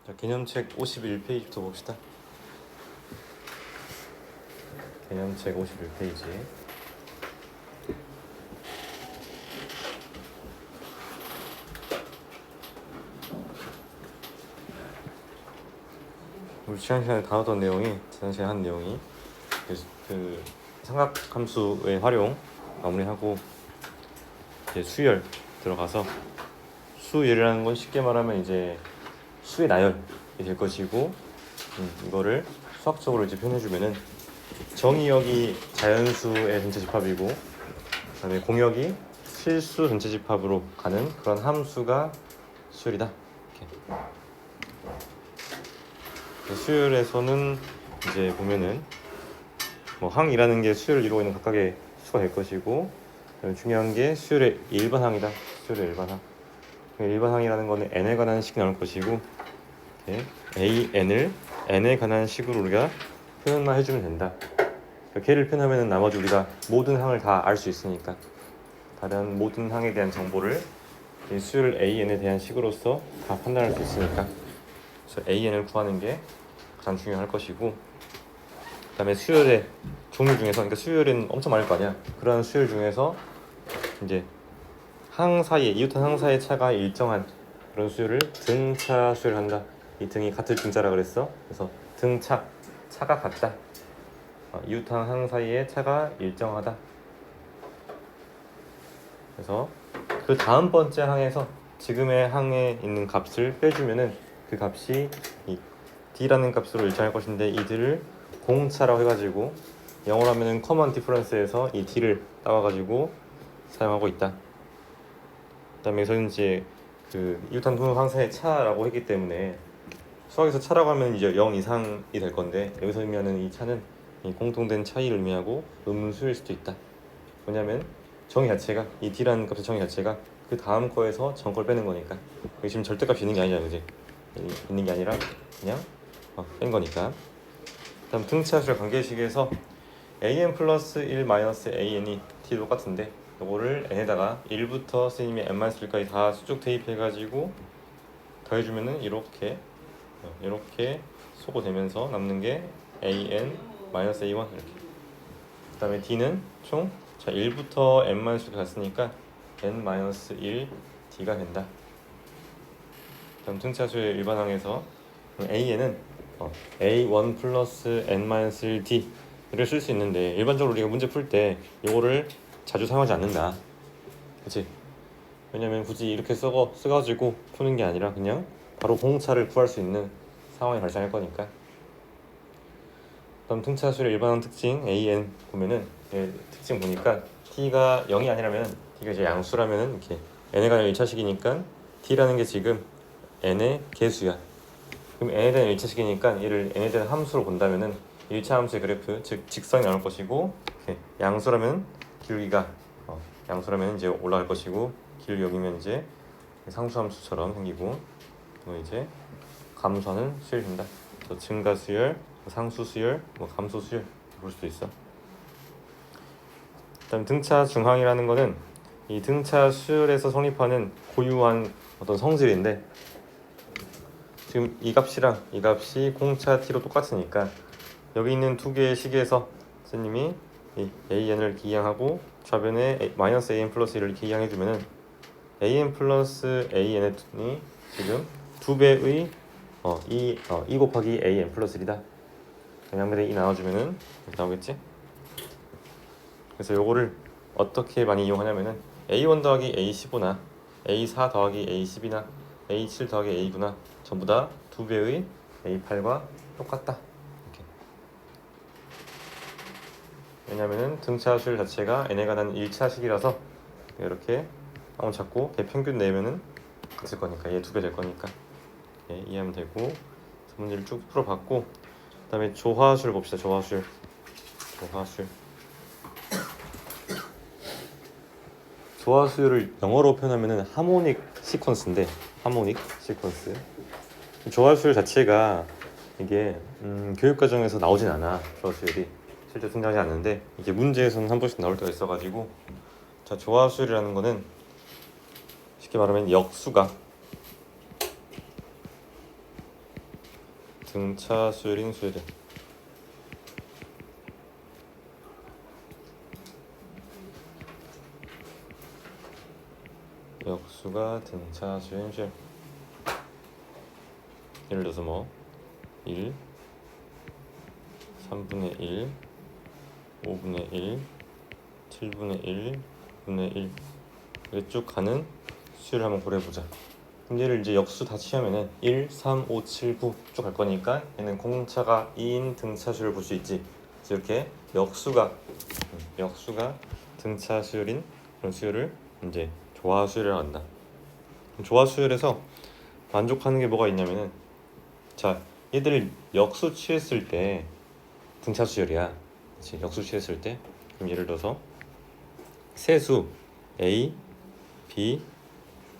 자, 개념책 51페이지부터 봅시다. 개념책 51페이지. 우리 지난 시간에 다뤘던 내용이, 지난 시간에 한 내용이 그 삼각함수의 활용 마무리하고 이제 수열 들어가서, 수열이라는 건 쉽게 말하면 이제 수의 나열이 될 것이고, 이거를 수학적으로 이제 표현해주면은 정의역이 자연수의 전체 집합이고, 그다음에 공역이 실수 전체 집합으로 가는 그런 함수가 수열이다. 이렇게. 수열에서는 이제 보면은 뭐 항이라는 게 수열을 이루고 있는 각각의 수가 될 것이고, 중요한 게 수열의 일반항이다. 수열의 일반항. 일반항이라는 거는 n에 관한 식이 나올 것이고, an을 n에 관한 식으로 우리가 표현만 해주면 된다. 걔를 표현하면 나머지 우리가 모든 항을 다 알 수 있으니까, 다른 모든 항에 대한 정보를 이 수열 an에 대한 식으로서 다 판단할 수 있으니까, 그래서 an을 구하는 게 가장 중요할 것이고, 그 다음에 수열의 종류 중에서, 그러니까 수열은 엄청 많을 거 아니야. 그런 수열 중에서 이제 항 사이에, 이웃한 항 사이의 차가 일정한 그런 수열을 등차 수열을 한다. 이 등이 같을 등자라 그랬어. 그래서 등차, 차가 같다. 이웃한 항 사이의 차가 일정하다. 그래서 그 다음 번째 항에서 지금의 항에 있는 값을 빼주면은 그 값이 이 d라는 값으로 일정할 것인데, 이들을 공차라고 해가지고 영어로 하면은 common difference에서 이 d를 따와가지고 사용하고 있다. 그 다음에 여기서 이제 그 이웃한 두 항사의 차라고 했기 때문에 수학에서 차라고 하면 이제 0 이상이 될 건데, 여기서 의미하는 이 차는 이 공통된 차이를 의미하고 음수일 수도 있다. 왜냐면 정의 자체가, 이 d라는 값의 정의 자체가 그 다음 거에서 전 걸 빼는 거니까. 여기 지금 절대값이 있는 게 아니잖아, 그지? 있는 게 아니라 그냥 뺀 거니까. 다음 등차수열 관계식에서 an 플러스 1 마이너스 an이 d 똑같은데, 이거를 n에다가 1부터 스님의 n-1까지 다 수직 대입해가지고 더해주면은 이렇게 소거되면서 남는 게 an-a1 이렇게. 그 다음에 d는 총 1부터 n-1까지 갔으니까 n-1 d가 된다. 다음 등차수의 일반항에서 a는 a1 플러스 n-1 d를 쓸 수 있는데, 일반적으로 우리가 문제 풀 때 이거를 자주 사용하지 않는다. 그치? 왜냐면 굳이 이렇게 써가지고 푸는 게 아니라 그냥 바로 공차를 구할 수 있는 상황이 발생할 거니까. 다음 등차수의 일반항 특징 an 보면은, 특징 보니까 t가 0이 아니라면, t가 이제 양수라면은 이렇게 n에 관한 1차식이니까 t라는 게 지금 n의 개수야. 그럼 n에 대한 1차식이니까 얘를 n에 대한 함수로 본다면은 1차 함수의 그래프, 즉 직선이 나올 것이고, 양수라면 기울기가 양수라면 이제 올라갈 것이고, 기울기 0이면 이제 상수함수처럼 생기고, 또 이제 감소하는 수열이 된다. 그래서 증가 수열, 상수 수열, 감소 수열 볼 수도 있어. 그다음 등차 중항이라는 거는 이 등차 수열에서 성립하는 고유한 어떤 성질인데, 지금 이 값이랑 이 값이 공차 t로 똑같으니까 여기 있는 두 개의 식에서 선생님이 이 an을 기항하고 좌변에 마이너스 an 플러스 1을 기항해주면은 an 플러스 an이 지금 2배의 2 곱하기 an 플러스 1이다. 양면에 2 나눠주면은 이렇게 나오겠지? 그래서 요거를 어떻게 많이 이용하냐면은 a1 더하기 a15나 a4 더하기 a10이나 a7 더하기 a9나 전부 다 2배의 a8과 똑같다. 이렇게. 왜냐면은 등차수열 자체가 n에 관한 1차식이라서 이렇게 한번 잡고 걔 평균 내면은 같을 거니까, 얘 2배 될 거니까 이해하면 되고, 문제를 쭉 풀어봤고, 그 다음에 조화수를 봅시다. 조화수열. 조화수열을 영어로 표현하면은 하모닉 시퀀스인데, 하모닉 시퀀스. 조화수열 자체가 이게 교육과정에서 나오진 않아. 조화수열이 실제 등장하지 않는데, 이게 문제에서는 한 번씩 나올 때가 있어가지고, 자, 조화수열이라는 거는 쉽게 말하면 역수가 등차 수열인 수열이야. 역수가 등차 수열인 수열. 예를 들어서 뭐 1, 3분의 1, 5분의 1, 7분의 1, 9분의 1 이렇게 쭉 가는 수열을 한번 고려해보자. 그럼 얘를 이제 역수 다 취하면은 1, 3, 5, 7, 9 쭉 갈 거니까 얘는 공차가 2인 등차 수열을 볼 수 있지. 그래서 이렇게 역수가 등차 수열인 그런 수열을 이제 조화 수열이라고 한다. 조화 수열에서 만족하는 게 뭐가 있냐면은, 자, 얘들 역수 취했을 때 등차 수열이야. 그치? 역수 취했을 때. 그럼 예를 들어서 세수 A, B,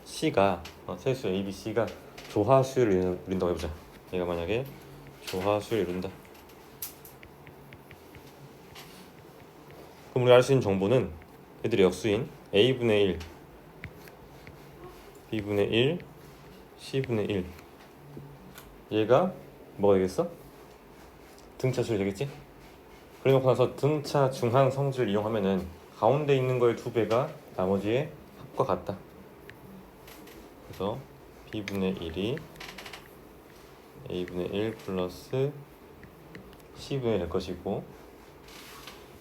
C가 세수 A, B, C가 조화 수열을 이룬다고 해보자. 얘가 만약에 조화 수열을 이룬다. 그럼 우리가 알 수 있는 정보는 얘들의 역수인 A분의 1, B분의 1, C분의 1 얘가 뭐가 되겠어? 등차 수열이 되겠지? 그래놓고 나서 등차 중한 성질을 이용하면은 가운데 있는 거의 2배가 나머지의 합과 같다. 그래서 B분의 1이 A분의 1 플러스 C분의 1 될 것이고,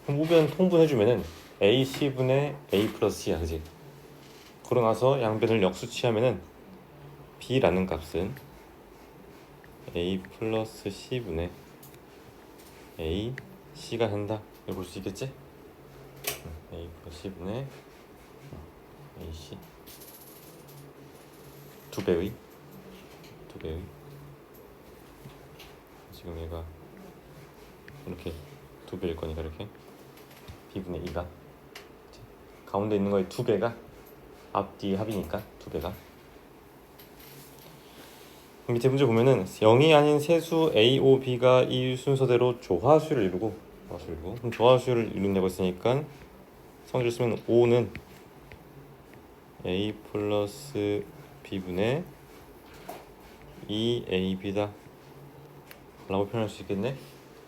그럼 우변 통분해주면은 A, C분의 A 플러스 C야, 그지? 그러고 나서 양변을 역수 취하면은 B라는 값은 A 플러스 C분의 A, C가 된다. 이걸 볼 수 있겠지? A 플러스 C분의 A, C 2배의 지금 얘가 이렇게 2배일 거니까 이렇게 B분의 2가 가운데 있는 거의 2배가 앞뒤 합이니까 2배가. 밑에 문제 보면은 0이 아닌 세수 A, O, B가 이 순서대로 조화수를 이루고 그럼 조화수를 이룬다고 했으니까 성질을 쓰면 O는 A 플러스 B분의 2AB다 라고 표현할 수 있겠네.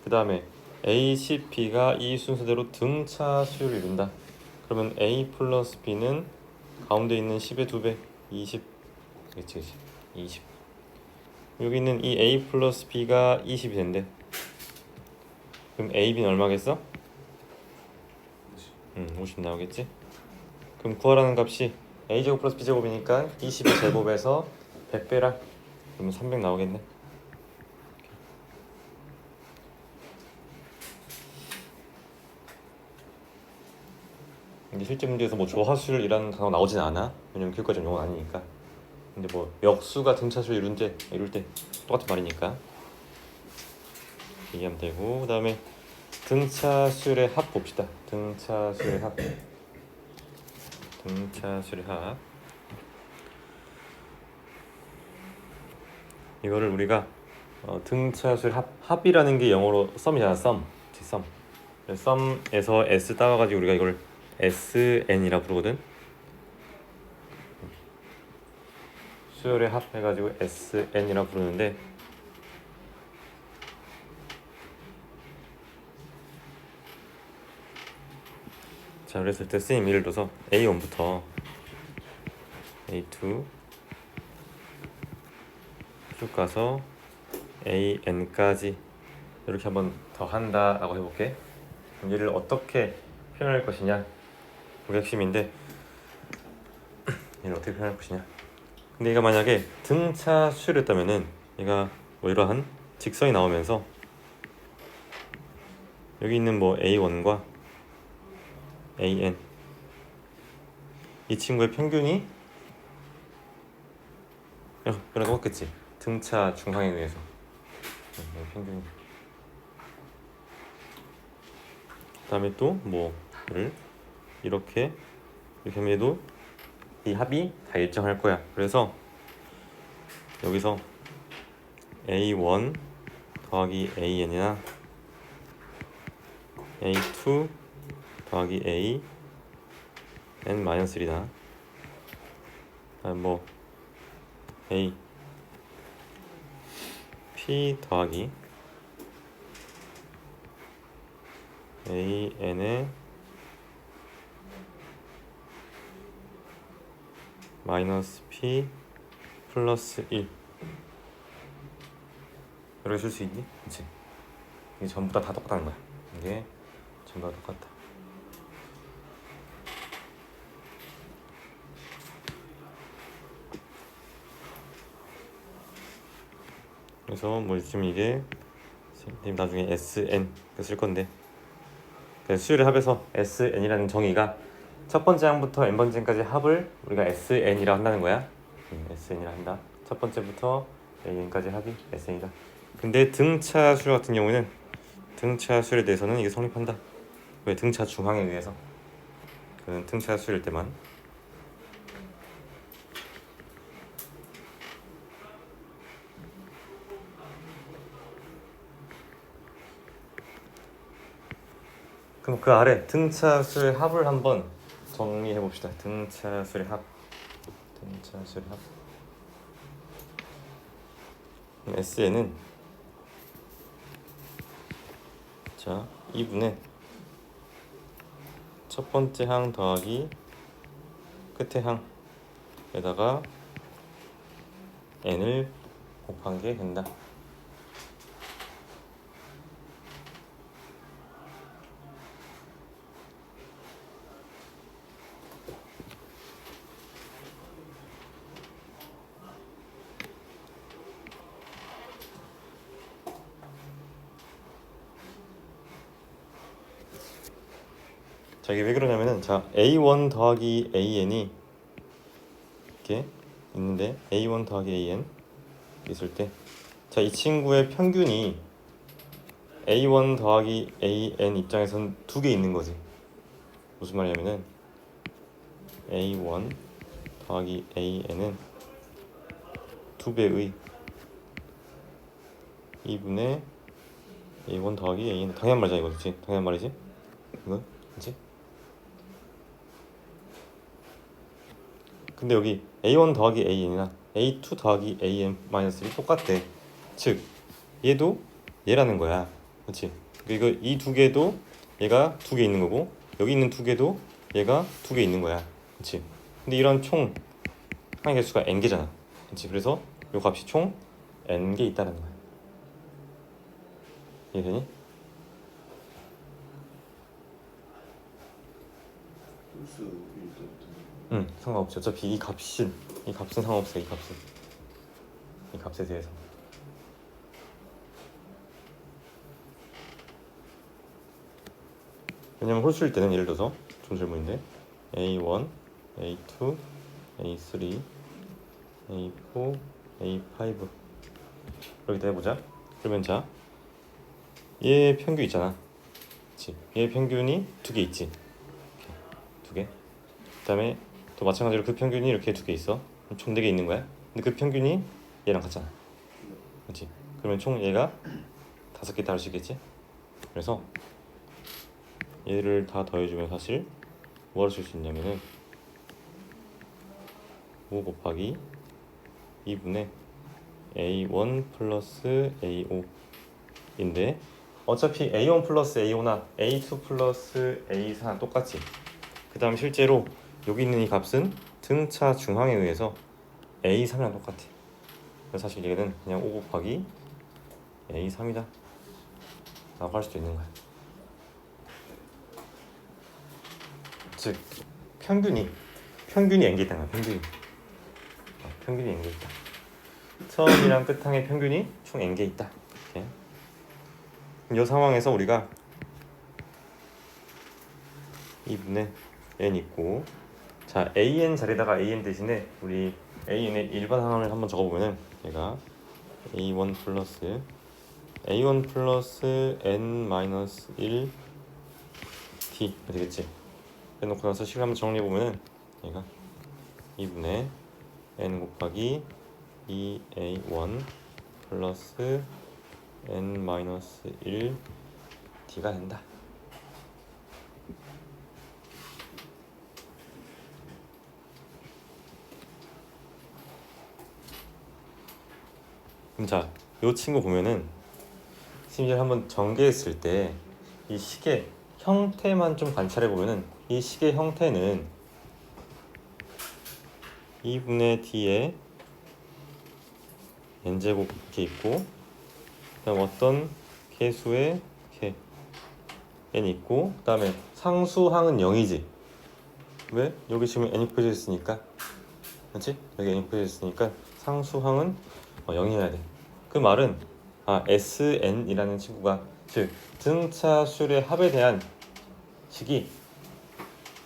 그 다음에 A, C, B가 이 순서대로 등차 수열을 이룬다. 그러면 A 플러스 B는 가운데 있는 10의 2배 20. 그치 20. 여기 있는 이 A 플러스 B가 20이 된대. 그럼 A, B는 얼마겠어? 50 나오겠지? 그럼 구하라는 값이 A제곱 플러스 B제곱이니까 20의 제곱에서 100 빼라. 그러면 300 나오겠네. 근데 실제 문제에서 뭐 조화수열이라는 단어가 나오진 않아. 왜냐면 교육과정 용어가 아니니까. 근데 뭐 역수가 등차수를 이룰 때 똑같은 말이니까 얘기하면 되고, 그 다음에 등차수열의 합 봅시다. 등차수열의 합. 이거를 우리가 등차수열 합이라는 게 영어로 썸이잖아. 썸. 썸에서 S 따와가지고 우리가 이걸 SN이라 부르거든. 수열의 합 해가지고 SN이라 부르는데, 자, 그랬을 때 선생님 예를 들어서 A1부터 A2 쭉 가서 AN까지 이렇게 한번 더 한다라고 해볼게. 그럼 얘를 어떻게 표현할 것이냐, 그게 핵심인데 얘를 어떻게 표현할 것이냐. 근데 얘가 만약에 등차 수열이었다면은 얘가 뭐 이러한 직선이 나오면서 여기 있는 뭐 A1과 AN 이 친구의 평균이 이런 똑같겠지. 등차 중항에 의해서 평균이. 그 다음에 또 뭐를 이렇게 하면 얘도 이 합이 다 일정할 거야. 그래서 여기서 A1 더하기 AN이나 A2 더하기 A N-1이나 뭐 A p 더하기 an의 마이너스 p 플러스 1 이렇게 쓸 수 있니? 그치? 이게 전부 다 똑같다는 거야. 이게 전부 다 똑같다. 그래서 뭐 지금 이게 나중에 SN 쓸 건데 수열의 합에서 SN이라는 정의가 첫 번째 항부터 n번째까지 합을 우리가 SN이라 한다는 거야. SN이라 한다. 첫 번째부터 n까지 합이 SN이다. 근데 등차 수열 같은 경우에는 등차 수열에 대해서는 이게 성립한다. 왜? 등차 중항에 의해서. 그는 등차 수열일 때만. 그럼 그 아래 등차 수열 합을 한번 정리해 봅시다. 등차 수열 합. 등차 수열 합. SN은 자 2분의 첫 번째 항 더하기 끝의 항에다가 n을 곱한 게 된다. 자 이게 왜 그러냐면은 자 a1 더하기 an이 이렇게 있는데 a1 더하기 an 있을 때 자 이 친구의 평균이 a1 더하기 an 입장에선 두 개 있는 거지. 무슨 말이냐면은 a1 더하기 an은 두 배의 2분의 a1 더하기 an 당연한 말이잖아 이거. 그치? 당연한 말이지? 이거? 그치? 근데 여기 a1 더하기 an이나 a2 더하기 an-1이 똑같대. 즉 얘도 얘라는 거야. 그렇지? 이거 이 두 개도 얘가 두 개 있는 거고 여기 있는 두 개도 얘가 두 개 있는 거야. 그렇지? 근데 이런 총 항의 개수가 n개잖아. 그렇지? 그래서 이 값이 총 n개 있다는 거야. 이해되니? 응, 상관없지. 어차피 이 값은 상관없어. 이 값에 대해서. 왜냐면 홀수일 때는 예를 들어서 좀 질문인데 A1, A2, A3, A4, A5 이렇게 해보자. 그러면 자, 얘 평균 있잖아. 그치? 얘 평균이 두 개 있지. 두 개. 그 다음에 또 마찬가지로 그 평균이 이렇게 두 개 있어. 총 4개 있는 거야. 근데 그 평균이 얘랑 같잖아. 그치? 그러면 총 얘가 5개 다를 수 있겠지? 그래서 얘를 다 더해주면 사실 뭐를 쓸 수 있냐면은 5 곱하기 2분의 A1 플러스 A5인데 어차피 A1 플러스 A5나 A2 플러스 A4는 똑같지. 그 다음 실제로 여기 있는 이 값은 등차 중항에 의해서 A3이랑 똑같아. 그래서 사실 얘는 그냥 5 곱하기 A3이다 라고 할 수도 있는 거야. 즉 평균이 n개 있다는 거야. 평균이 n개 있다. 처음이랑 끝항의 평균이 총 n개 있다. 이렇게. 이 상황에서 우리가 2분의 n 있고 자 an 자리에다가 an 대신에 우리 an의 일반 상황을 한번 적어보면은 얘가 a1 플러스 n-1 t 되겠지. 해놓고 나서 식을 한번 정리해보면은 얘가 2분의 n 곱하기 2a1 플러스 n-1 t가 된다. 그럼 자 이 친구 보면은 심지어 한번 전개했을 때 이 식의 형태만 좀 관찰해 보면은 이 식의 형태는 2분의 d에 n제곱 이렇게 있고, 그다음 어떤 개수의 이렇게 n 있고, 그다음에 상수항은 0이지. 왜? 여기 지금 n이 곱해져 있으니까, 그렇지? 여기 n이 곱해져 있으니까 상수항은 0이어야 돼. 그 말은 SN이라는 친구가, 즉 등차수의 합에 대한 식이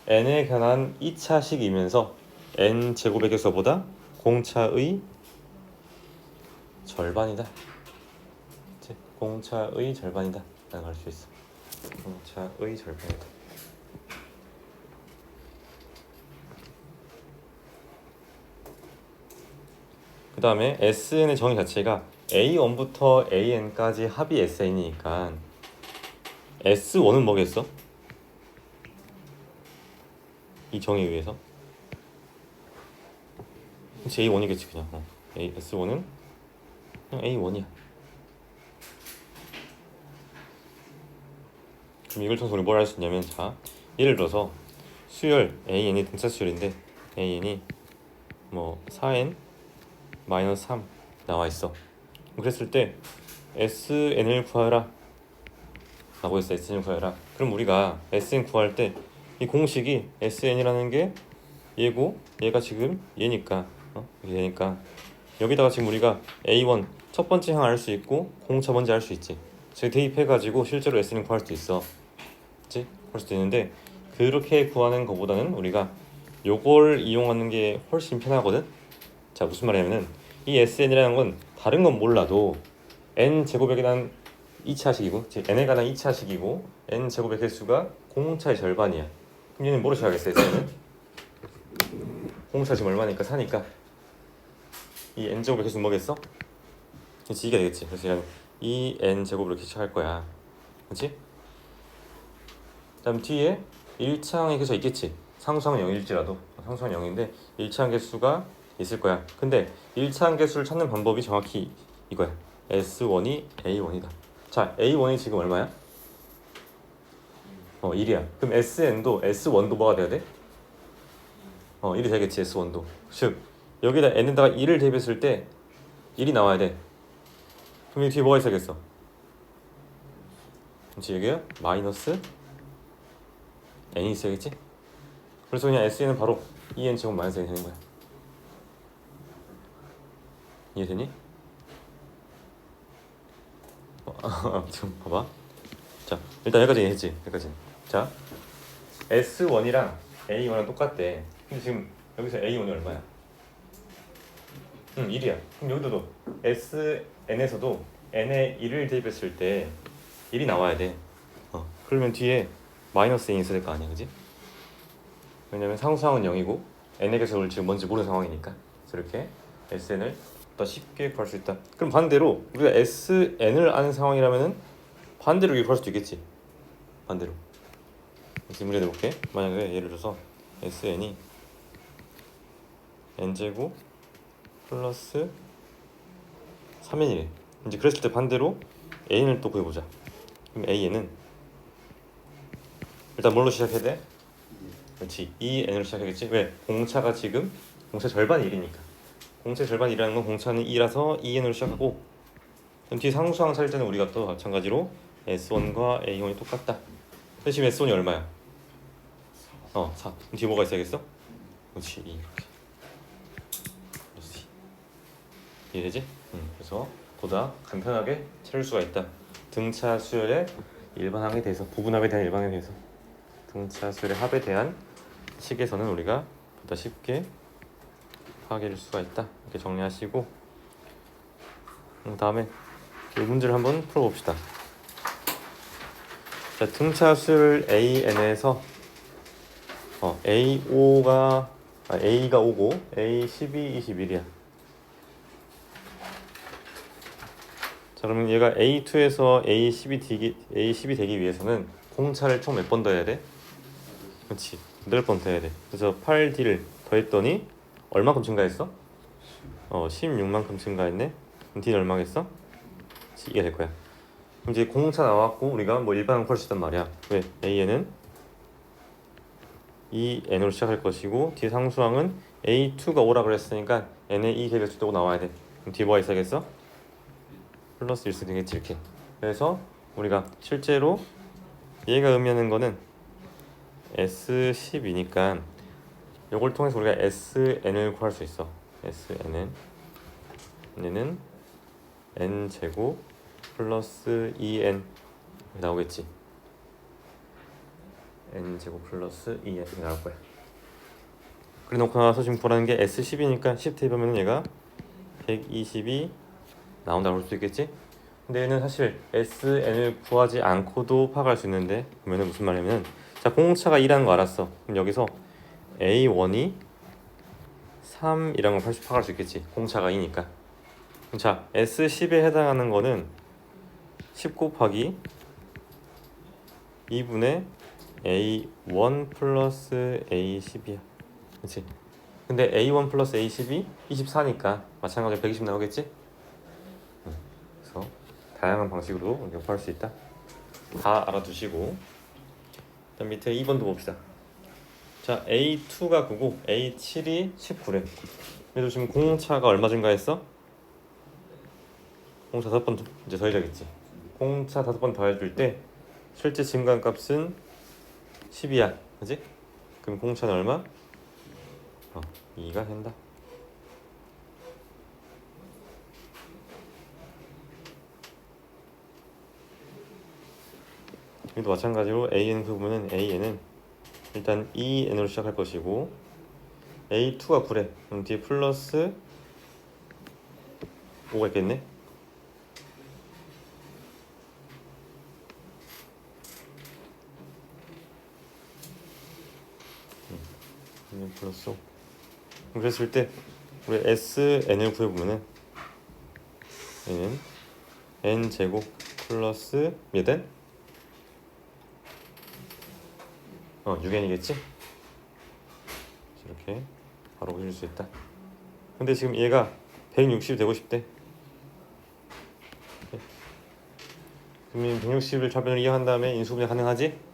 n에 관한 2차 식이면서 n 제곱의 개수보다 공차의 절반이다. 그치? 공차의 절반이다 라고 할 수 있어. 공차의 절반이다. 그 다음에 SN의 정의 자체가 A1부터 AN까지 합이 SN이니까 S1은 뭐겠어? 이 정의에 의해서 그치, A1이겠지 그냥. S1은 그냥 A1이야. 그럼 이걸 통해서 우리 뭘 할 수 있냐면, 자, 예를 들어서 수열 AN이 등차 수열인데 AN이 뭐 4N 마이너스 3 나와 있어. 그랬을 때 SN을 구하라 라고 했어. SN을 구하라. 그럼 우리가 SN 구할 때 이 공식이 SN이라는 게 얘고, 얘가 지금 얘니까 얘니까 여기다가 지금 우리가 A1 첫 번째 항 알 수 있고 공차 먼저 알 수 있지. 즉 대입해가지고 실제로 SN을 구할 수도 있어. 그치? 구할 수도 있는데, 그렇게 구하는 것보다는 우리가 요걸 이용하는 게 훨씬 편하거든. 자, 무슨 말이냐면은 이 SN이라는 건 다른 건 몰라도 n 제곱에 관한 2차식이고, 즉 n에 관한 2차식이고 n 제곱의 개수가 공차의 절반이야. 그럼 얘는 뭐로 시작하겠어? SN은 공차 지금 얼마니까 4니까 이 n 제곱의 개수는 뭐겠어? 그렇지, 이게 되겠지. 그래서 얘는 2n 제곱으로 이렇게 시작할 거야. 그렇지? 그다음 뒤에 1차항의 개수가 있겠지. 상수항은 0일지라도 상수항은 0인데 1차항 개수가 있을 거야. 근데 1차항 개수를 찾는 방법이 정확히 이거야. S1이 A1이다. 자, A1이 지금 얼마야? 1이야. 그럼 SN도 S1도 뭐가 돼야 돼? 1이 되겠지. S1도. 즉 여기다 n에다가 1을 대입했을 때 1이 나와야 돼. 그럼 여기 뒤에 뭐가 있어야겠어? 그렇지, 여기야 마이너스 n이 있어야겠지? 그래서 그냥 SN은 바로 2n 제곱 마이너스 n이 되는 거야. 이해되니? 지금 봐봐. 자, 일단 여기까지 했지. 여기까지. 자, S1이랑 A1은 똑같대. 근데 지금 여기서 A1이 얼마야? 1이야. 그럼 여기도 SN에서도 n에 1을 대입했을 때 1이 나와야 돼. 그러면 뒤에 마이너스 n이 있어야 될 거 아니야, 그지? 왜냐면 상수항은 0이고 n의 개수를 지금 뭔지 모르는 상황이니까. 그래서 이렇게 SN을 더 쉽게 구할 수 있다. 그럼 반대로 우리가 SN을 아는 상황이라면은 반대로 이렇게 구할 수도 있겠지. 반대로. 지금 문제 내볼게. 만약에 예를 들어서 SN이 n제곱 플러스 3n이래. 이제 그랬을 때 반대로 an을 또 구해보자. 그럼 an은 일단 뭘로 시작해야 돼? 그렇지, 2n으로 시작하겠지. 왜? 공차가 지금 공차 절반이 1이니까. 공차 절반 1이라는 건 공차는 2라서 2n으로 시작하고, 그럼 뒤 상수항 찾을 때는 우리가 또 마찬가지로 S1과 A1이 똑같다. 근데 지금 S1이 얼마야? 4. 뒤에 뭐가 있어야겠어? 그렇지, 2 이렇게. 그렇지. 이해되지? 그래서 보다 간편하게 찾을 수가 있다. 등차 수열의 일반항에 대해서, 부분합에 대한 일반항에 대해서, 등차 수열의 합에 대한 식에서는 우리가 보다 쉽게 파악해 줄 수가 있다. 이렇게 정리하시고, 다음에 이 문제를 한번 풀어봅시다. 자, 등차 수열 AN에서 A가 5고 A12, 21이야. 자, 그러면 얘가 A2에서 A12 되기 위해서는 공차를 총 몇 번 더해야 돼? 그렇지, 8번 더해야 돼. 그래서 8D를 더했더니 얼마큼 증가했어? 16만큼 증가했네. 그럼 D는 얼마겠어? 플러스 2가 될 거야. 그럼 이제 공차 나왔고 우리가 뭐 일반항 구할 수 있단 말이야. 왜? an은 2n으로 시작할 것이고 뒤에 상수항은 a2가 5라 그랬으니까 n의 2 개별수도 나와야 돼. 그럼 뒤에 뭐가 있어야겠어? 플러스 1수 되겠지 이렇게. 그래서 우리가 실제로 얘가 의미하는 거는 S10이니까 이걸 통해서 우리가 SN을 구할 수 있어. SN은 얘는 n제곱 플러스 2n 나오겠지. n제곱 플러스 2n 나올 거야. 그래 놓고 나서 지금 구하는 게 S10이니까 10 대입하면 얘가 120이 나온다고 볼 수 있겠지. 근데 얘는 사실 SN을 구하지 않고도 파악할 수 있는데 그러면 무슨 말이냐면 자 공차가 2라는 거 알았어. 그럼 여기서 A1이 3이라는 걸 파악할 수 있겠지. 공차가 2니까. 자 S10에 해당하는 거는 10 곱하기 2분의 A1 플러스 A10이야. 그치? 근데 A1 플러스 A10이 24니까 마찬가지로 120 나오겠지? 그래서 다양한 방식으로 구할 수 있다. 다 알아두시고 일단 밑에 2번도 봅시다. 자 A2가 9고 A7이 19래. 그래도 지금 공차가 얼마 증가했어? 공차 5번 이제 더해야겠지. 공차 5번 더해줄 때 실제 증가한 값은 10이야. 그지? 그럼 공차는 얼마? 2가 된다. 여기도 마찬가지로 AN 부분은 AN은 일단 2n으로 시작할 것이고 A2가 9래. 그럼 뒤에 플러스 5가 있겠네. 플러스 5. 그랬을 때 우리 SN을 구해보면은 얘는 n제곱 플러스 몇 n? 6n이겠지? 이렇게 바로 보실 수 있다. 근데 지금 얘가 160이 되고 싶대. 그러면 160을 좌변을 이용한 다음에 인수분해 가능하지?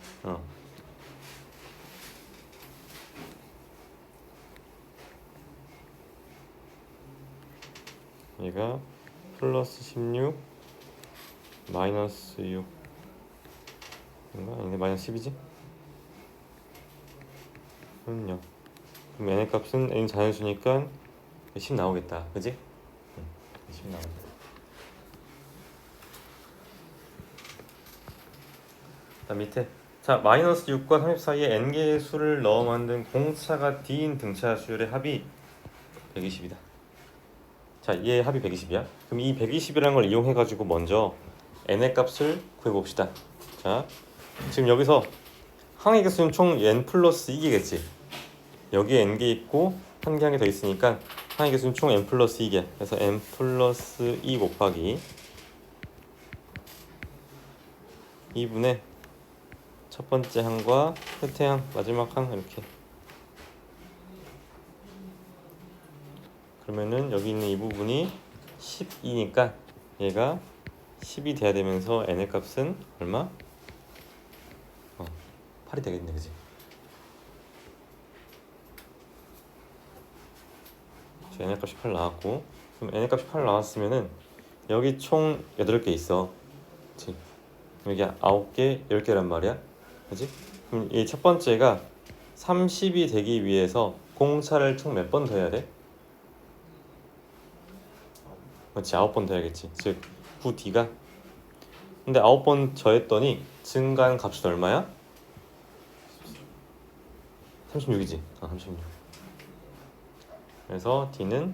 얘가 플러스 16 마이너스 6 인가? 아닌데 마이너스 10이지? 그럼요. 그럼 n의 값은 n 자연수니까 10 나오겠다. 그지? 10 나오겠다. 다음 밑에 자 마이너스 6과 30 사이에 n개의 수를 넣어 만든 공차가 d인 등차수열의 합이 120이다. 자, 얘 합이 120이야. 그럼 이 120이라는 걸 이용해 가지고 먼저 n의 값을 구해 봅시다. 자, 지금 여기서 항의 개수는 총 n 플러스 2개겠지. 여기에 n개 있고 한 개 더 있으니까 항의 개수는 총 n 플러스 2개. 그래서 n 플러스 2 곱하기 2분의 첫 번째 항과 끝의 항, 마지막 항 이렇게. 그러면은 여기 있는 이 부분이 12니까 얘가 10이 돼야 되면서 n의 값은 얼마? 8이 되겠네, 그지? n의 값이 8 나왔고, 그럼 n의 값이 8 나왔으면은 여기 총 8개 있어. 그치? 여기 9개, 10개란 말이야. 그지? 그럼 이 첫 번째가 30이 되기 위해서 공차를 총 몇 번 더해야 돼? 그렇지, 9번 더해야겠지. 즉 9d가. 근데 9번 더했더니 증가한 값은 얼마야? 36이지. 36. 그래서 d는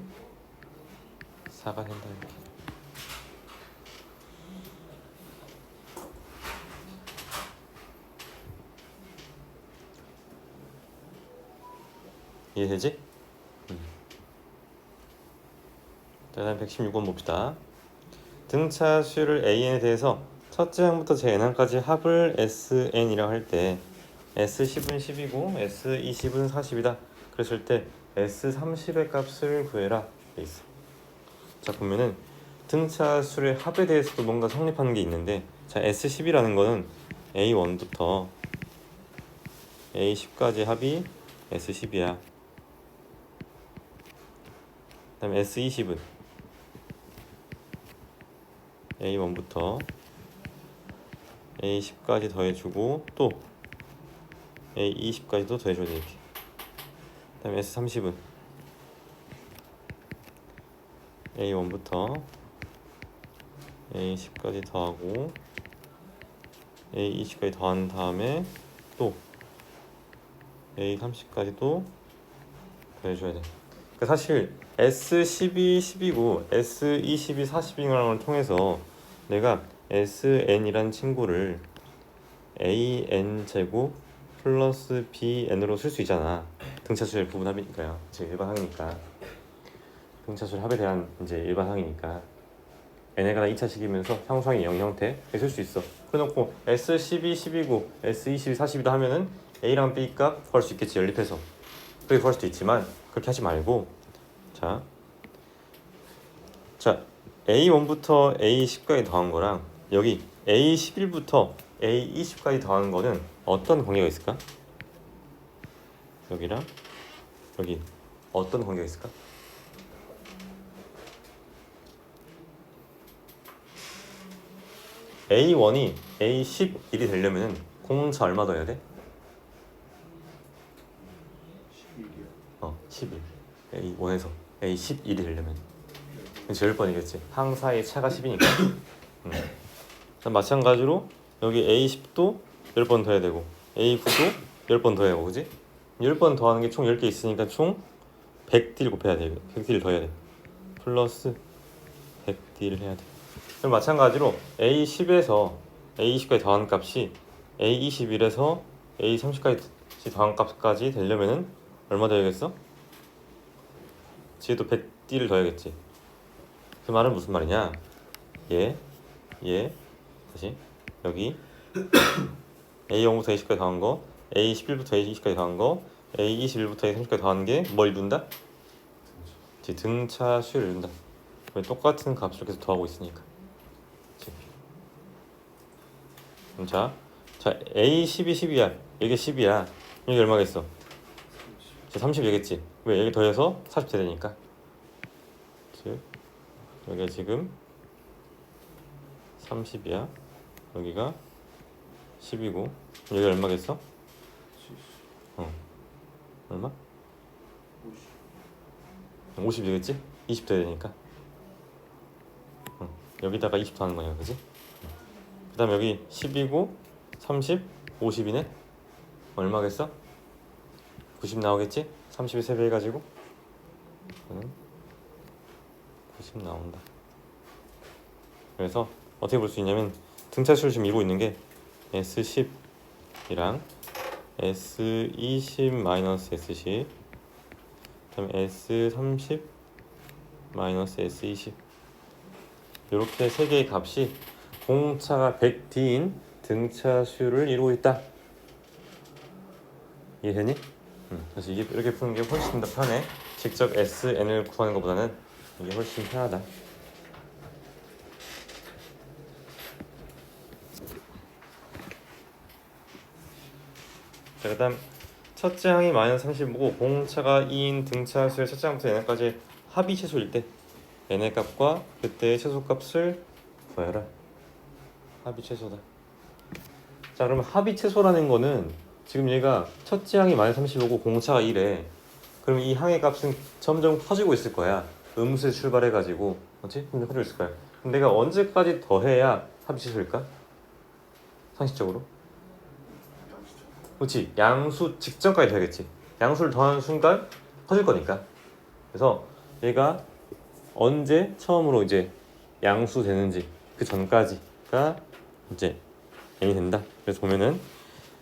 4가 된다. 이렇게. 이해되지? 자, 다음 116번 봅시다. 등차 수를 an에 대해서 첫째 항부터 제 n항까지 합을 sn이라고 할 때 S10은 10이고 S20은 40이다. 그랬을 때 S30의 값을 구해라 돼 있어. 자, 보면은 등차수의 합에 대해서도 뭔가 성립하는 게 있는데, 자 S10이라는 거는 A1부터 A10까지 합이 S10이야. 그 다음에 S20은 A1부터 A10까지 더해주고 또 A20까지도 더해줘야 돼. 이렇게. 그 다음에 S30은 A1부터 A10까지 더하고 A20까지 더한 다음에 또 A30까지도 더해줘야 돼. 그러니까 사실 S12, 10이고 S20이 40인 걸 통해서 내가 SN이란 친구를 AN 제곱 플러스 BN으로 쓸 수 있잖아. 등차수의 부분합이니까요. 즉 일반항이니까. 등차수의 합에 대한 이제 일반항이니까. n가 2차식이면서 상수항이 0 형태에 쓸 수 있어. 그래놓고 S12, 10이고 S20, 40이다 하면은 A랑 B 값 구할 수 있겠지, 연립해서. 그렇게 구할 수도 있지만 그렇게 하지 말고, 자 A1부터 A10까지 더한 거랑 여기 A11부터 A20까지 더하는 거는 어떤 관계가 있을까? 여기랑 여기 어떤 관계가 있을까? A1이 A11이 되려면 공차 얼마 더해야 돼? 11이요. 11. A1에서 A11이 되려면 제일 뻔이겠지. 항 사이의 차가 10이니까. 마찬가지로 여기 A10도 10번 더해야 되고 A9도 10번 더해야 되고, 그지? 10번 더하는 게 총 10개 있으니까 총 100딜 곱해야 돼. 100딜 더해야 돼. 플러스 100딜 해야 돼. 그럼 마찬가지로 A10에서 A20까지 더하는 값이 A21에서 A30까지 더한 값까지 되려면은 얼마 더해야겠어? 뒤에도 100딜을 더해야겠지. 그 말은 무슨 말이냐? 다시 여기 A0부터 A10까지 더한 거, A11부터 A20까지 더한 거, A21부터 A30까지 더한 게 뭘 이룬다? 등차 수를 이룬다. 왜? 똑같은 값을 계속 더하고 있으니까. 자 A12, 10이야. 이게 10이야. 여기 얼마겠어? 30이겠지. 왜? 여기 더해서 40 되니까. 즉 여기가 지금 30이야. 여기가 10이고 여기 얼마겠어? 얼마? 50이겠지? 20 돼야 되니까. 여기다가 20 더하는 거야, 그지? 그 다음 여기 10이고 30, 50이네? 얼마겠어? 90 나오겠지? 30에 3배 해가지고 90 나온다. 그래서 어떻게 볼 수 있냐면 등차수를 지금 이루고 있는 게 S10이랑 S20 마이너스 S10, 그다음에 S30 마이너스 S20, 이렇게 세 개의 값이 공차가 100D인 등차수를 이루고 있다. 이해되니? 그래서 이게 이렇게 푸는 게 훨씬 더 편해. 직접 SN을 구하는 것보다는 이게 훨씬 편하다. 자, 그 다음 첫째 항이 마이너스 35고 공차가 2인 등차수의 첫째 항부터 n까지 합이 최소일 때 n의 값과 그때의 최소값을 구해라. 합이 최소다. 자, 그러면 합이 최소라는 거는 지금 얘가 첫째 항이 마이너스 35고 공차가 1에 그럼 이 항의 값은 점점 커지고 있을 거야. 음수에 출발해가지고, 그렇지? 점점 커지고 있을 거야. 그럼 내가 언제까지 더해야 합이 최소일까? 상식적으로? 그렇지, 양수 직전까지 더야겠지. 양수를 더하는 순간 커질 거니까. 그래서 얘가 언제 처음으로 이제 양수 되는지 그 전까지가 이제 n이 된다. 그래서 보면은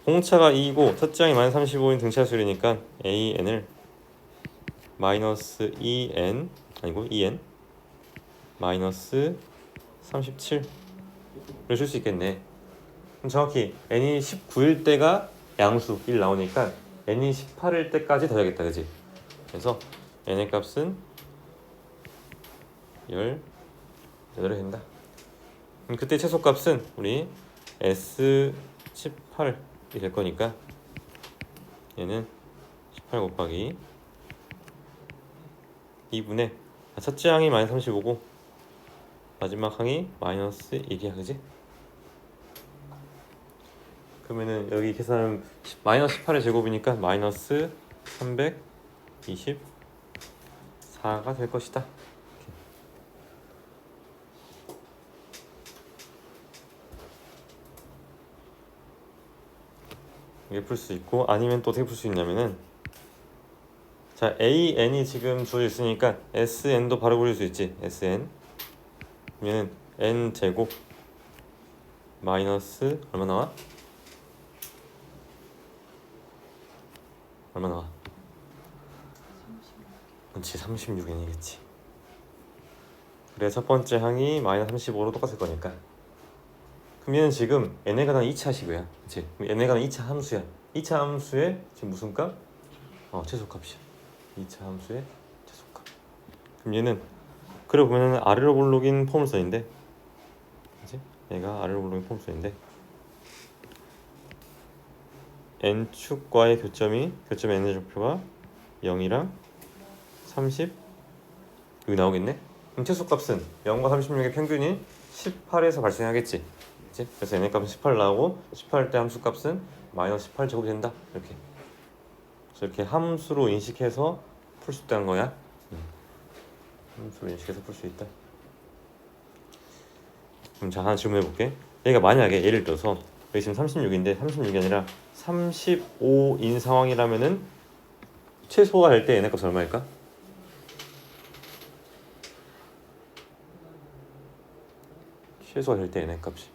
공차가 2이고 첫째 항이 마이너스 35인 등차수이니까 an을 마이너스 2n 아니고 2n 마이너스 37을 쓸 수 있겠네. 그럼 정확히 n이 19일 때가 양수 1 나오니까 n이 18일 때까지 더해야겠다, 그지? 그래서 n의 값은 이대로 된다. 그때 최소값은 우리 S18이 될 거니까 얘는 18 곱하기 2분의 첫째 항이 마이너스 35고 마지막 항이 마이너스 1이야, 그지? 그러면은 여기 계산은 마이너스 18의 제곱이니까 마이너스 324가 될 것이다. 이게 풀 수 있고, 아니면 또 어떻게 풀 수 있냐면은, 자, AN이 지금 주어져 있으니까 SN도 바로 그릴 수 있지. SN 그러면은 N 제곱 마이너스 얼마 나와? 얼마 나와? 그렇지, 36N이겠지. 그래, 첫 번째 항이 마이너스 35로 똑같을 거니까. 그럼 얘는 지금 n에 관한 2차 식이야, 그렇지? n에 관한 2차 함수야. 2차 함수의 지금 무슨 값? 최소값이야. 2차 함수의 최소값. 그럼 얘는 그래 보면은 아래로 볼록인 포물선인데, 그렇지? 얘가 아래로 볼록인 포물선인데 n축과의 교점이 n의 좌표가 0이랑 30 여기 나오겠네? 그럼 최소값은 0과 36의 평균이 18에서 발생하겠지. 그치? 그래서 n의 값은 18 나오고 18 때 함수 값은 마이너스 18 제곱이 된다. 이렇게. 그래서 이렇게 함수로 인식해서 풀 수 있다는 거야. 함수로 인식해서 풀 수 있다. 그럼 자, 하나 질문해 볼게. 얘가 만약에 예를 들어서 여기 지금 36인데 36이 아니라 35인 상황이라면은 최소가 될 때 n의 값은 얼마일까? 최소가 될 때 n의 값이.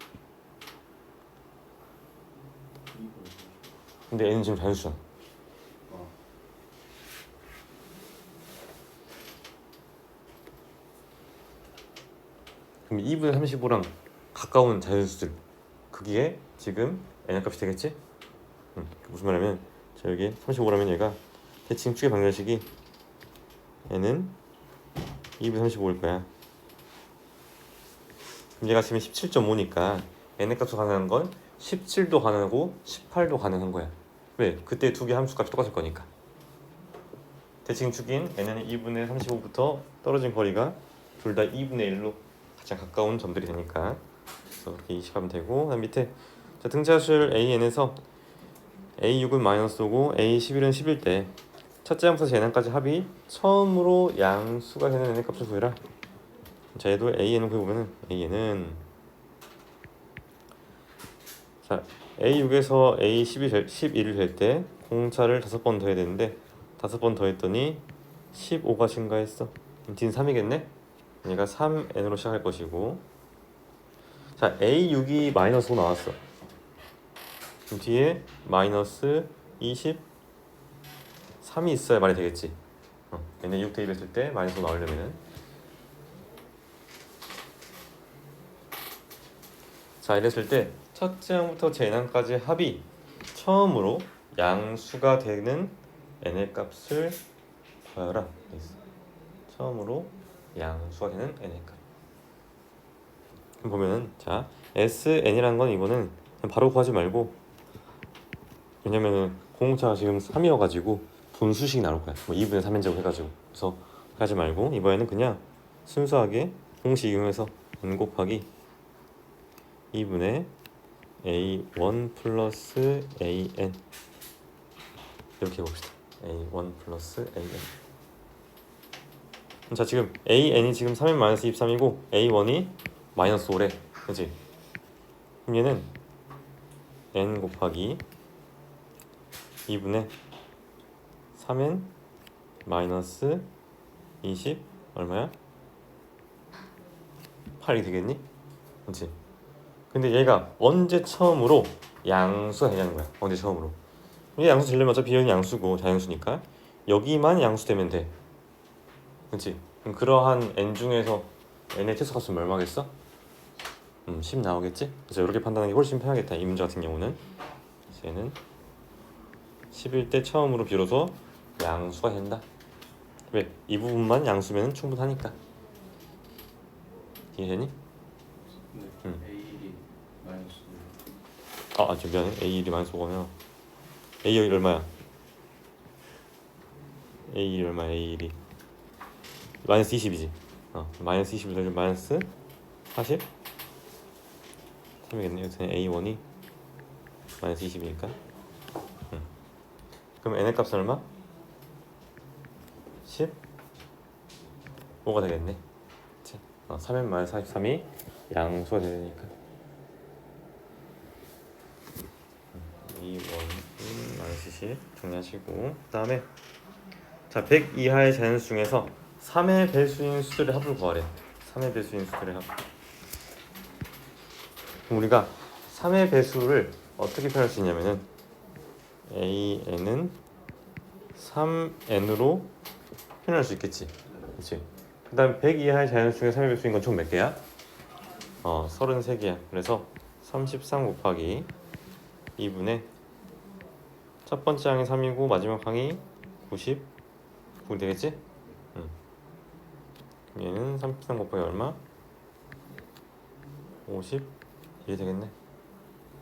근데 n은 지금 자연수잖아. 그럼 2분의 35랑 가까운 자연수들 크기에 지금 n의 값이 되겠지? 무슨 말이냐면 자, 여기 35라면 얘가 대칭 축의 방정식이 n은 2분의 35일 거야. 그럼 얘가 지금 17.5니까 n의 값으로 가능한 건 17도 가능하고 18도 가능한 거야. 왜? 그때 두 개 함수 값이 똑같을 거니까. 대칭 축인 n은 2분의 35부터 떨어진 거리가 둘 다 2분의 1로 가장 가까운 점들이 되니까, 그래서 그렇게 인식하면 되고, 그다음 밑에 자, 등차수열 AN에서 A6은 마이너스 5고 A11은 10일 때 첫째 함수에서 n까지 합이 처음으로 양수가 되는 n의 값을 구해라. 자, 얘도 AN을 구해보면은 AN은 자, A6에서 A11이 될 때 공차를 5번 더해야 되는데 5번 더했더니 15가 증가했어. D는 3이겠네? 얘가 3n으로 시작할 것이고, 자, A6이 마이너스 5 나왔어. 그럼 뒤에 마이너스 23이 있어야 말이 되겠지. n에 6 대입했을 때 마이너스 5 나오려면은, 자, 이랬을 때 첫째 항부터 n항까지 합이 처음으로 양수가 되는 n의 값을 구하라. 처음으로 양수가 되는 n의 값. 그럼 보면은 자, SN이라는 건 이거는 바로 구하지 말고, 왜냐면은 공차가 지금 3이어가지고 분수식이 나올 거야. 뭐 2분의 3인 제곱 해가지고. 그래서 하지 말고 이번에는 그냥 순수하게 공식 이용해서 n 곱하기 2분의 a1 플러스 an 이렇게 해봅시다. a1 플러스 an. 자, 지금 an이 지금 3인 마이너스 23이고 a1이 마이너스 5래, 그치? 그럼 얘는 n 곱하기 2분의 3n 마이너스 20 얼마야? 8이 되겠니? 그치? 근데 얘가 언제 처음으로 양수가 되냐는 거야. 언제 처음으로. 이 양수 되려면 어차피 얘는 양수고 자연수니까 여기만 양수되면 돼. 그치? 그럼 그러한 n 중에서 n의 최소값은 얼마겠어? 10 나오겠지? 그래서 이렇게 판단하는 게 훨씬 편하겠다, 이 문제 같은 경우는. 그래서 얘는 10일 때 처음으로 비로소 양수가 된다. 왜? 이 부분만 양수면 충분하니까. 이해되니? 네. 응. A1이 마이너스 저 미안해. A1이 마이너스 5면 A1이 얼마야? A1이 얼마야? A1이 마이너스 20이지. 마이너스 20을 더해주면 마이너스 40? 3이겠네. 여기서 A1이 마이너스 20이니까. 그럼 n의 값은 얼마? 15가 되겠네. 3n 마이너스 43이 양수가 되니까 2원 마이너스 10 정리하시고, 그 다음에 자 100 이하의 자연수 중에서 3의 배수인 수들의 합을 구하래. 3의 배수인 수들의 합. 그럼 우리가 3의 배수를 어떻게 표현할 수 있냐면은 an은 3n으로 표현할 수 있겠지. 그렇지. 그 다음 100 이하의 자연수 중에 3의 배수인 건 총 몇 개야? 33개야. 그래서 33 곱하기 2분의 첫 번째 항이 3이고 마지막 항이 99 되겠지? 얘는 33 곱하기 얼마? 50 이게 되겠네.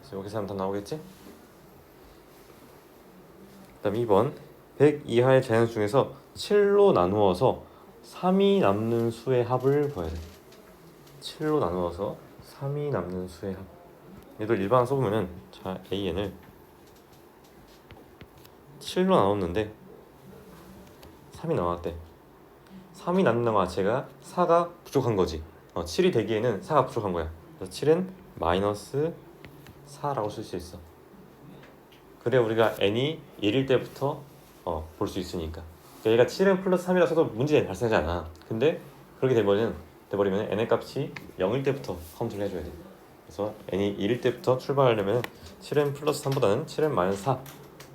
그래서 여기서 하면 다 나오겠지? 그 다음 2번 100 이하의 자연수 중에서 7로 나누어서 3이 남는 수의 합을 구해야 돼. 7로 나누어서 3이 남는 수의 합. 얘도 일반항 써보면은 자 AN을 7로 나눴는데 3이 나왔대. 3이 남는 거 자체가 4가 부족한 거지. 7이 되기에는 4가 부족한 거야. 그래서 7은 마이너스 4라고 쓸 수 있어. 그래 우리가 n이 1일 때부터 볼 수 있으니까. 그러니까 얘가 7n 플러스 3이라 써도 문제 발생하지 않아. 근데 그렇게 돼버리면 n의 값이 0일 때부터 카운트를 해줘야 돼. 그래서 n이 1일 때부터 출발하려면 7n 플러스 3보다는 7n 마이너스 4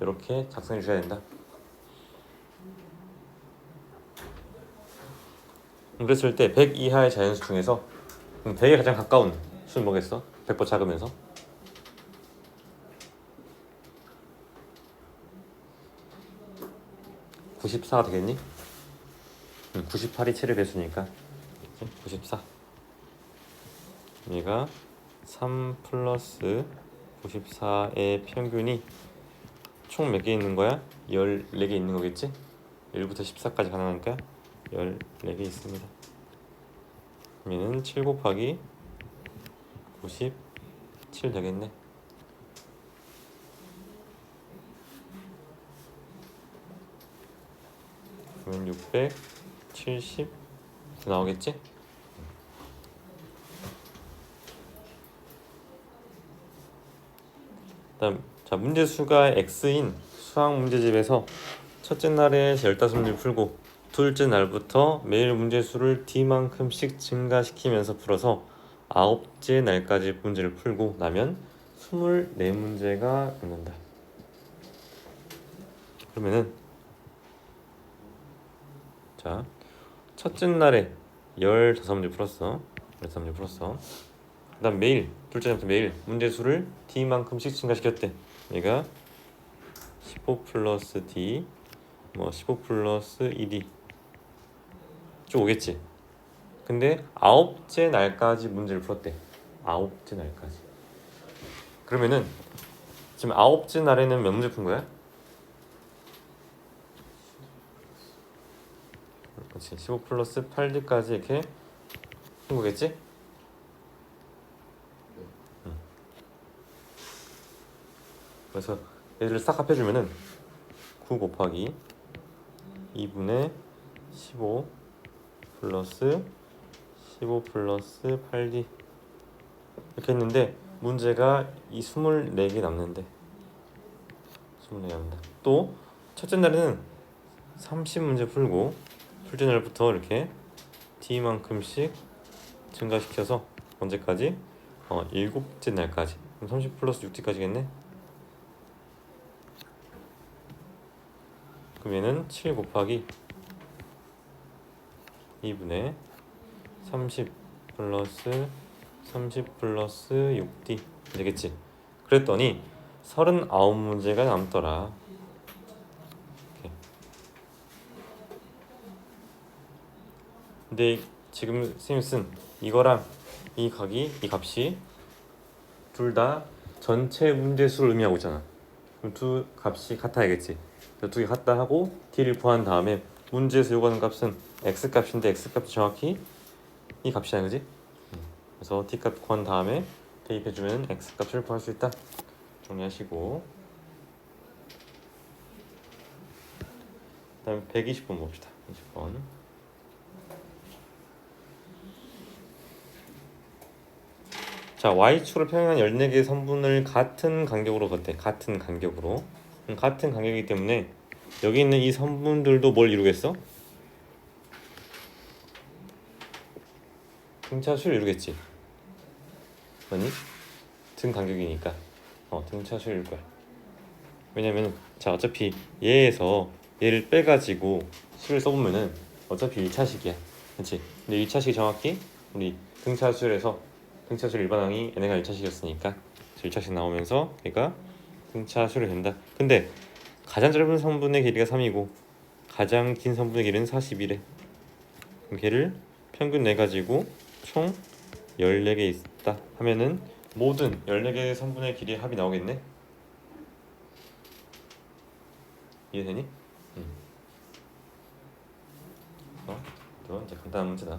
이렇게 작성해 주셔야 된다. 그랬을 때 100 이하의 자연수 중에서 100에 가장 가까운 수는 뭐겠어? 100보 작으면서 94가 되겠니? 98이 7의 배수니까 94. 얘가 3 플러스 94의 평균이 총 몇 개 있는 거야? 14개 있는 거겠지? 1부터 14까지 가능하니까 14개 있습니다. 얘는 7 곱하기 97 되겠네. 그러면 670 나오겠지? 다음 자 문제수가 x인 수학 문제집에서 첫째 날에 15문제를 풀고 둘째 날부터 매일 문제수를 d만큼씩 증가시키면서 풀어서 아홉째 날까지 문제를 풀고 나면 24문제가 남는다. 그러면은 자 첫째 날에 15문제 풀었어. 15문제 풀었어. 그 다음 매일 둘째 날부터 매일 문제수를 d만큼씩 증가시켰대. 얘가 15 플러스 d 15 플러스 2d 쭉 오겠지. 근데 아홉째 날까지 문제를 풀었대. 아홉째 날까지. 그러면은 지금 아홉째 날에는 몇 문제 푼 거야? 그렇지. 15 플러스 8d까지 이렇게 푼 거겠지? 그래서 얘들을 싹 합해주면은 9 곱하기 2분의 15 플러스 15 플러스 8d 이렇게 했는데 문제가 이 24개 남는데 24개 남는다. 또 첫째 날에는 30문제 풀고 둘째 날부터 이렇게 d만큼씩 증가시켜서 언제까지? 일곱째 날까지. 그럼 30 플러스 6d까지겠네. 그럼 얘는 7 곱하기 2분의 30 플러스 30 플러스 6d 되겠지. 그랬더니 39문제가 남더라. 이렇게. 근데 지금 선생님 쓴 이거랑 이 값이 둘 다 전체 문제수를 의미하고 있잖아. 그럼 두 값이 같아야겠지. 두 개 같다 하고 t를 구한 다음에 문제에서 요구하는 값은 x 값인데 x 값이 정확히 이 값이야, 그지? 그래서 t 값 구한 다음에 대입해주면 x 값을 구할 수 있다. 정리하시고 그다음에 120번 봅시다. 20번. 자, y축으로 평행한 14개의 선분을 같은 간격으로 걷대. 같은 간격으로. 같은 간격이기 때문에 여기 있는 이 선분들도 뭘 이루겠어? 등차수를 이루겠지. 맞니? 등 간격이니까. 등차수를 이룰 거야. 왜냐면 자, 어차피 얘에서 얘를 빼가지고 수를 써보면은 어차피 1차식이야. 그렇지? 근데 1차식이 정확히 우리 등차수열에서 등차수열 일반항이 n가 1차식이었으니까 1차식 나오면서 얘가 등차수열이 된다. 근데 가장 짧은 선분의 길이가 3이고 가장 긴 선분의 길이는 40이래. 그럼 걔를 평균 내가지고 총 14개 있다 하면은 모든 14개의 선분의 길이의 합이 나오겠네. 이해되니? 또 이제 간단한 문제다.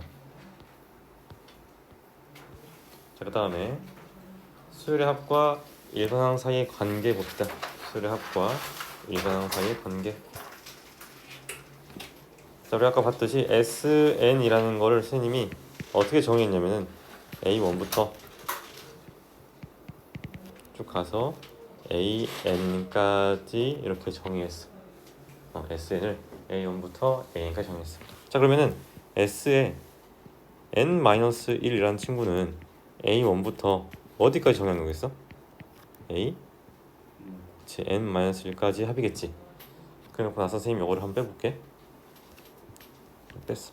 자, 그 다음에 수열의 합과 일반항 사이의 관계 봅시다. 수열의 합과 일반항 사이의 관계. 자, 우리 아까 봤듯이 SN이라는 거를 선생님이 어떻게 정의했냐면은 A1부터 쭉 가서 AN까지 이렇게 정의했어. SN을 A1부터 AN까지 정의했어. 자, 그러면은 S의 N-1이라는 친구는 A1부터 어디까지 정의하는 거겠어? A? 그치, N-1까지 합이겠지. 그래놓고 나서 선생님이 이거를 한번 빼볼게. 뺐어.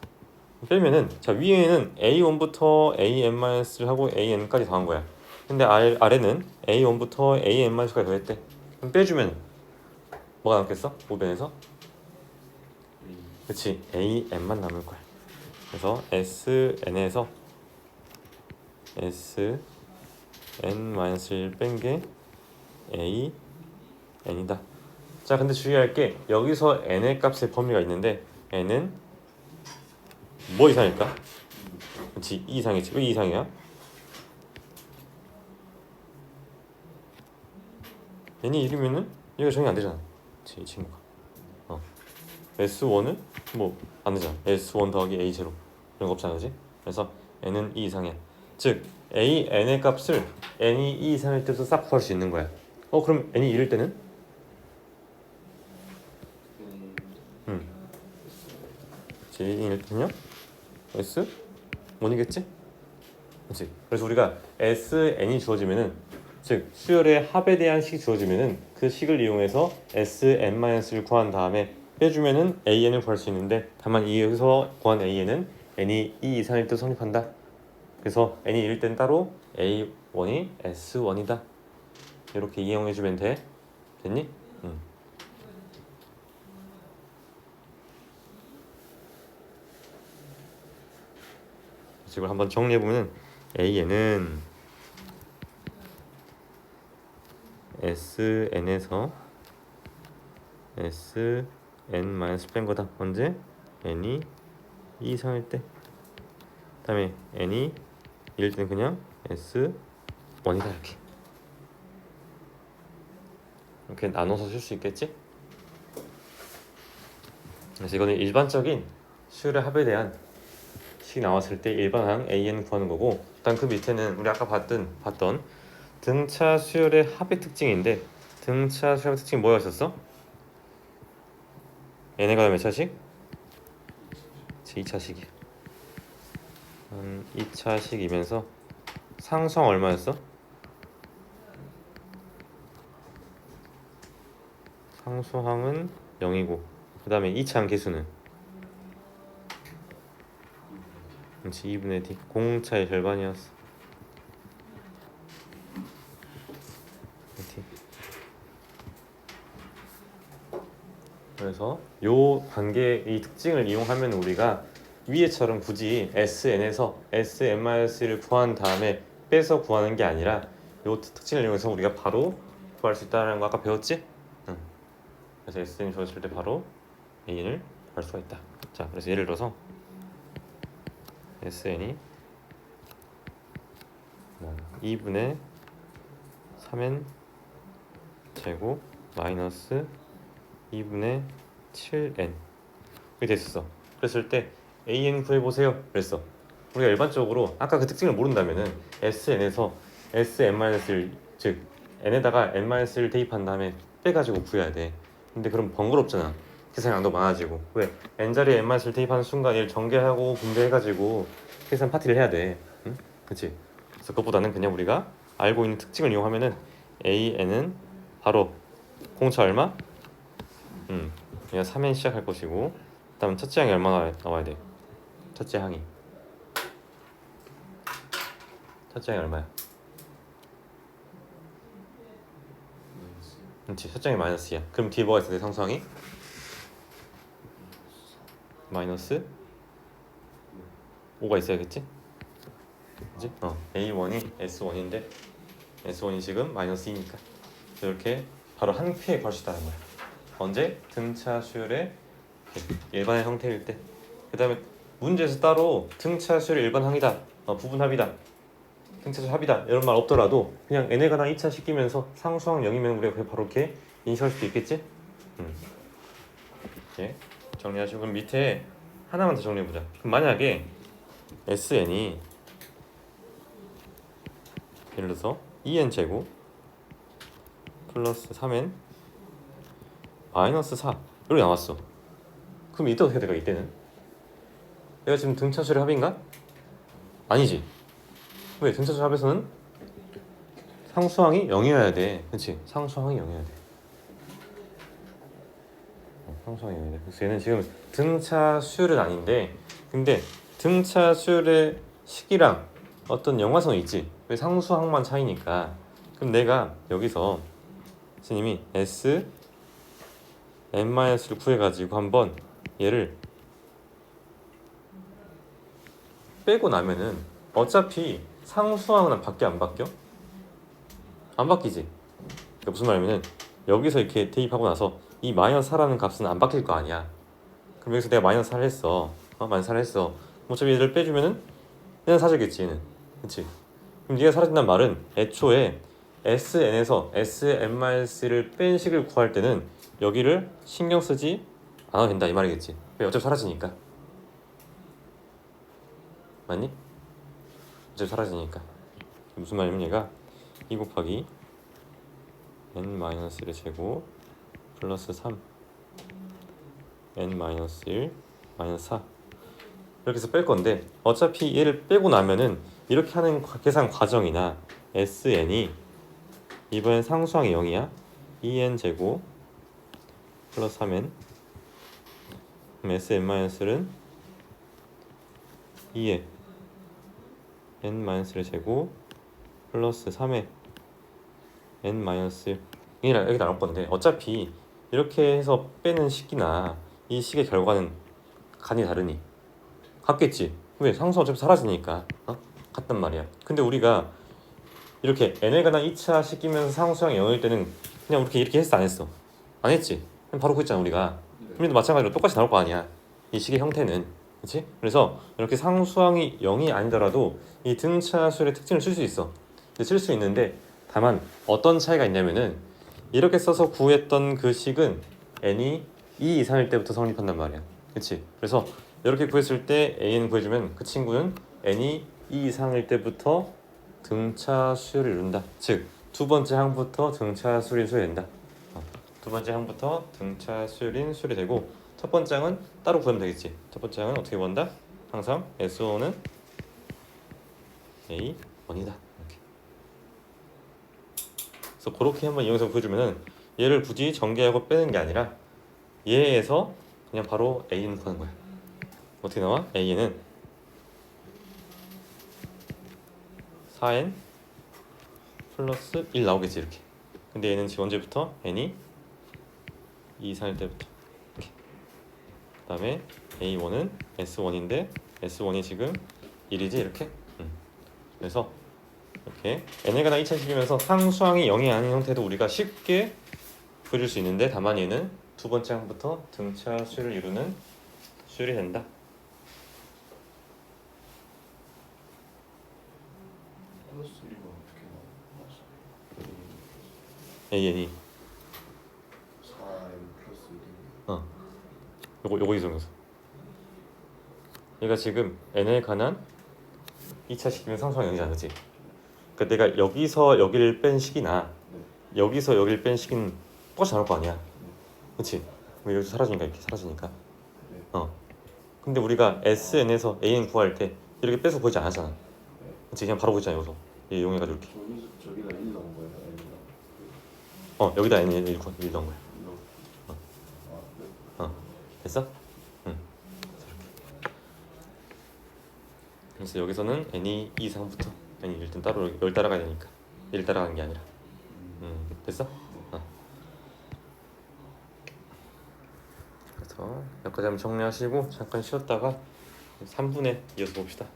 빼면은 자, 위에는 A1부터 AN-를 하고 AN까지 더한 거야. 근데 아래는 A1부터 AN-까지 더했대. 그럼 빼주면 뭐가 남겠어? 모변에서? 그치, AN만 남을 거야. 그래서 SN에서 SN-1 뺀 게 AN이다. 자, 근데 주의할 게 여기서 n의 값의 범위가 있는데 n은 뭐 이상일까? 그렇지, 2 이상이지. 왜 2 이상이야? n이 1이면은 얘가 정의 안 되잖아. 그렇지, 이 친구가. S1은 뭐 안 되잖아. S1 더하기 A0 이런 거 없잖아, 그지? 그래서 n은 2 이상이야. 즉 n의 값을 n이 2 이상일 때도 싹 구할 수 있는 거야. 그럼 n이 1일 때는? j1일 때는요? S1이겠지? 그렇지. 그래서 우리가 SN이 주어지면은, 즉 수열의 합에 대한 식이 주어지면은 그 식을 이용해서 SN-를 구한 다음에 빼주면은 AN을 구할 수 있는데, 다만 여기서 구한 AN은 n이 2 이상일 때 성립한다. 그래서 n이 1일 땐 따로 A1이 S1이다. 이렇게 이용해주면 돼. 됐니? 이걸 한번 정리해보면 AN은 SN에서 SN- 뺀 거다. 언제? n이 2 이상일 때. 그 다음에 n이 1일 때는 그냥 S1이다. 이렇게 나눠서 쓸 수 있겠지? 그래서 이거는 일반적인 수열의 합에 대한 식이 나왔을 때 일반항 AN 구하는 거고, 일단 그 밑에는 우리 아까 봤던 등차 수열의 합의 특징인데, 등차 수열의 특징이 뭐였었어? n에 가면 몇 차식? 2차식이야. 2차식이면서 상수항 얼마였어? 상수항은 0이고, 그 다음에 2차항 개수는? 그렇지, 2분의 d. 공차의 절반이었어. d. 그래서 요 관계의 이 특징을 이용하면 우리가 위에처럼 굳이 SN에서 SM-를 구한 다음에 빼서 구하는 게 아니라 요 특징을 이용해서 우리가 바로 구할 수 있다는 거 아까 배웠지? 응. 그래서 SN이 주어졌을 때 바로 AN을 구할 수가 있다. 자, 그래서 예를 들어서 SN이 2분의 3n 제곱 마이너스 2분의 7n 이렇게 됐었어. 그랬을 때 AN 구해보세요 그랬어. 우리가 일반적으로 아까 그 특징을 모른다면은 SN에서 SM-를 즉 n에다가 n-를 대입한 다음에 빼가지고 구해야 돼. 근데 그럼 번거롭잖아. 계산 양도 많아지고. 왜? n자리에 n-를 대입하는 순간 얘를 전개하고 분배해가지고 계산 파티를 해야 돼. 응? 그치? 그래서 그것보다는 그냥 우리가 알고 있는 특징을 이용하면은 AN은 바로 공차 얼마? 그냥 3n 시작할 것이고 그다음 첫째 항이 얼마나 나와야 돼? 첫째 항이 얼마야? 그렇지, 첫째 항이 마이너스야. 그럼 뒤에 뭐가 있어야 돼? 상수항이? 마이너스 5가 있어야겠지? 그치? A1이 S1인데 S1이 지금 마이너스 2니까 이렇게 바로 한 큐에 구할 수 있다는 거야. 언제? 등차 수열의 일반의 형태일 때. 그 다음에 문제에서 따로 등차 수열의 일반항이다, 부분합이다, 등차 수열 합이다 이런 말 없더라도 그냥 n에 관한 2차 시키면서 상수항 0이면 우리가 그냥 바로 이렇게 인식할 수도 있겠지? 이렇게 정리하시고 그럼 밑에 하나만 더 정리해보자. 그럼 만약에 SN이 예를 들어서 2n 제곱 플러스 3n 마이너스 4 이렇게 나왔어. 그럼 이때 어떻게 될까? 이때는 내가 지금 등차수열의 합인가? 아니지. 왜? 등차수열 합에서는 상수항이 0이어야 돼. 그치? 상수항이 0이어야 돼. 상수항이 0이어야 돼. 그래서 얘는 지금 등차수열은 아닌데 근데 등차수열의 식이랑 어떤 영화성이 있지. 왜? 상수항만 차이니까. 그럼 내가 여기서 선생님이 S n-를 구해가지고 한번 얘를 빼고 나면은 어차피 상수항은 바뀌어 안 바뀌어? 안 바뀌지. 그러니까 무슨 말이냐면은 여기서 이렇게 대입하고 나서 이 마이너스 4라는 값은 안 바뀔 거 아니야. 그럼 여기서 내가 마이너스 4를 했어. 마이너스 4를 했어. 어차피 얘를 빼주면은 얘는 사라지겠지 얘는. 그치? 그럼 얘가 사라진다는 말은 애초에 SN에서 SM-를 뺀 식을 구할 때는 여기를 신경 쓰지 않아도 된다 이 말이겠지. 왜? 어차피 사라지니까. 맞니? 어차피 사라지니까. 무슨 말이냐면 얘가 2 곱하기 n-1의 제곱 플러스 3 n-1 마이너스 4 이렇게 해서 뺄 건데 어차피 얘를 빼고 나면은 이렇게 하는 계산 과정이나 SN이 이번엔 상수항이 0이야. 2n 제곱 플러스 3n 그럼 SM-는 2에 n-의 제곱 플러스 3에 n-1 여기 나올 건데 어차피 이렇게 해서 빼는 식이나 이 식의 결과는 간이 다르니 같겠지. 왜? 상수 어차피 사라지니까 같단 말이야. 근데 우리가 이렇게 n에 관한 2차 시키면서 상수항이 0일 때는 그냥 이렇게 했어 안 했어? 안 했지. 그냥 바로 구했잖아 우리가. 그럼에도 마찬가지로 똑같이 나올 거 아니야 이 식의 형태는. 그렇지? 그래서 이렇게 상수항이 0이 아니더라도 이 등차수열의 특징을 쓸 수 있어. 쓸 수 있는데 다만 어떤 차이가 있냐면은 이렇게 써서 구했던 그 식은 n이 2 이상일 때부터 성립한단 말이야. 그렇지? 그래서 이렇게 구했을 때 an 구해주면 그 친구는 n이 2 이상일 때부터 등차 수열을 이룬다. 즉 두 번째 항부터 등차 수열인 수열이 된다. 두 번째 항부터 등차 수열인 수열이 되고 첫 번째 항은 따로 구하면 되겠지. 첫 번째 항은 어떻게 구한다? 항상 S5는 A1이다. 이렇게. 그래서 그렇게 한번 이용해서 구해주면은 얘를 굳이 전개하고 빼는 게 아니라 얘에서 그냥 바로 A는 구하는 거야. 어떻게 나와? A는 4n 플러스 1 나오겠지 이렇게. 근데 얘는 지금 언제부터? n이 2 이상일 때부터 이렇게. 그 다음에 A1은 S1인데 S1이 지금 1이지 이렇게. 그래서 이렇게 n에 관한 2차식이면서 상수항이 0이 아닌 형태도 우리가 쉽게 그릴 수 있는데 다만 얘는 두 번째 항부터 등차 수를 이루는 수열이 된다. 플러스 1번 어떻게 나와? AN이 4m 플러스 1. 요거 이성에서 얘가 지금 n에 관한 2차식이면 상수항이 0이지 않지? 그러니까 내가 여기서 여기를 뺀 식이나 여기서 여기를 뺀 식은 똑같이 나올 거 아니야. 그렇지? 여기서 사라지니까 이렇게 사라지니까. 근데 우리가 SN에서 AN 구할 때 이렇게 빼서 보이지 않았잖아. 그렇지? 그냥 바로 보이잖아. 여기서 얘 이용해가지고 이렇게. 저기다 1 넣은 거예요? 아니면 여기다 N 1 넣은 거야. 아, 네. 됐어? 응. 그래서 여기서는 N이 2 이상부터 N이 일단 따로 여기 따라가야 되니까 1 따라가는 게 아니라. 됐어? 그래서 여기까지 한번 정리하시고 잠깐 쉬었다가 3분에 이어서 봅시다.